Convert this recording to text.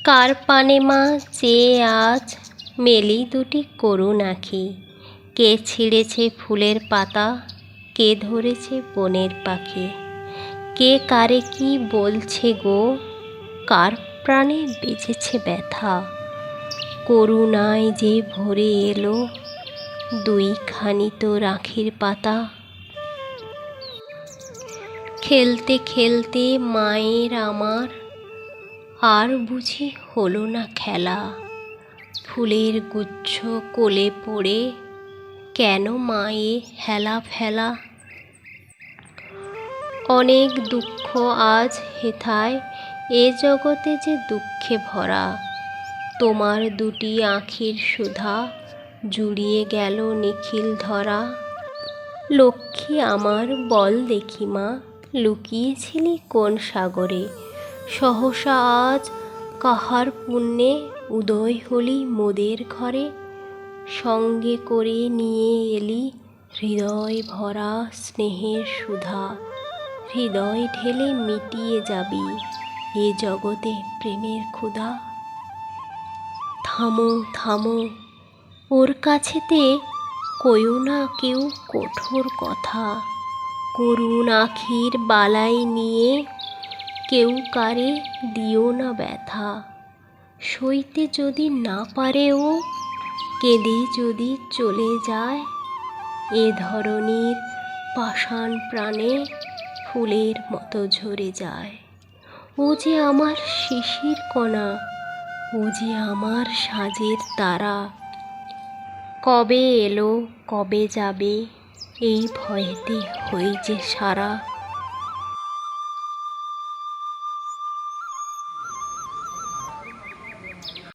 কার পানে মা চেয়ে আজ মেলি দুটি করুণ আঁখি। কে ছিঁড়েছে ফুলের পাতা, কে ধরেছে বনের পাখি। কে কারে কি বলছে গো, কার প্রাণে বেজেছে ব্যথা। করুণায় যে ভরে এলো দুইখানি তো রাখির পাতা। খেলতে খেলতে মায়ের আমার আর বুঝি হলো না খেলা। ফুলের গুচ্ছ কোলে পড়ে কেন মায়ে হেলা ফেলা। অনেক দুঃখ আজ হেথায় এ জগতে যে দুঃখে ভরা। তোমার দুটি আঁখির সুধা জুড়িয়ে গেল নিখিল ধরা। লক্ষ্মী আমার বল দেখি মা, লুকিয়েছিলি কোন সাগরে। সহসা আজ কাহার পুণ্যে উদয় হলি মোদের ঘরে। সঙ্গে করে নিয়ে এলি হৃদয় ভরা স্নেহের সুধা। হৃদয় ঢেলে মিটিয়ে যাবি এ জগতে প্রেমের ক্ষুধা। থামো থামো, ওর কাছেতে কইও না কেউ কঠোর কথা। করুণ আঁখির বালাই নিয়ে কেউ কারে দিও না ব্যথা। সইতে যদি না পারে ও, কেঁদে যদি চলে যায়। এ ধরনীর পাষাণ প্রাণে ফুলের মতো ঝরে যায়। ও যে আমার শিশির কণা, ও যে আমার সাজের তারা। কবে এলো কবে যাবে এই ভয়েতে হই যে সারা।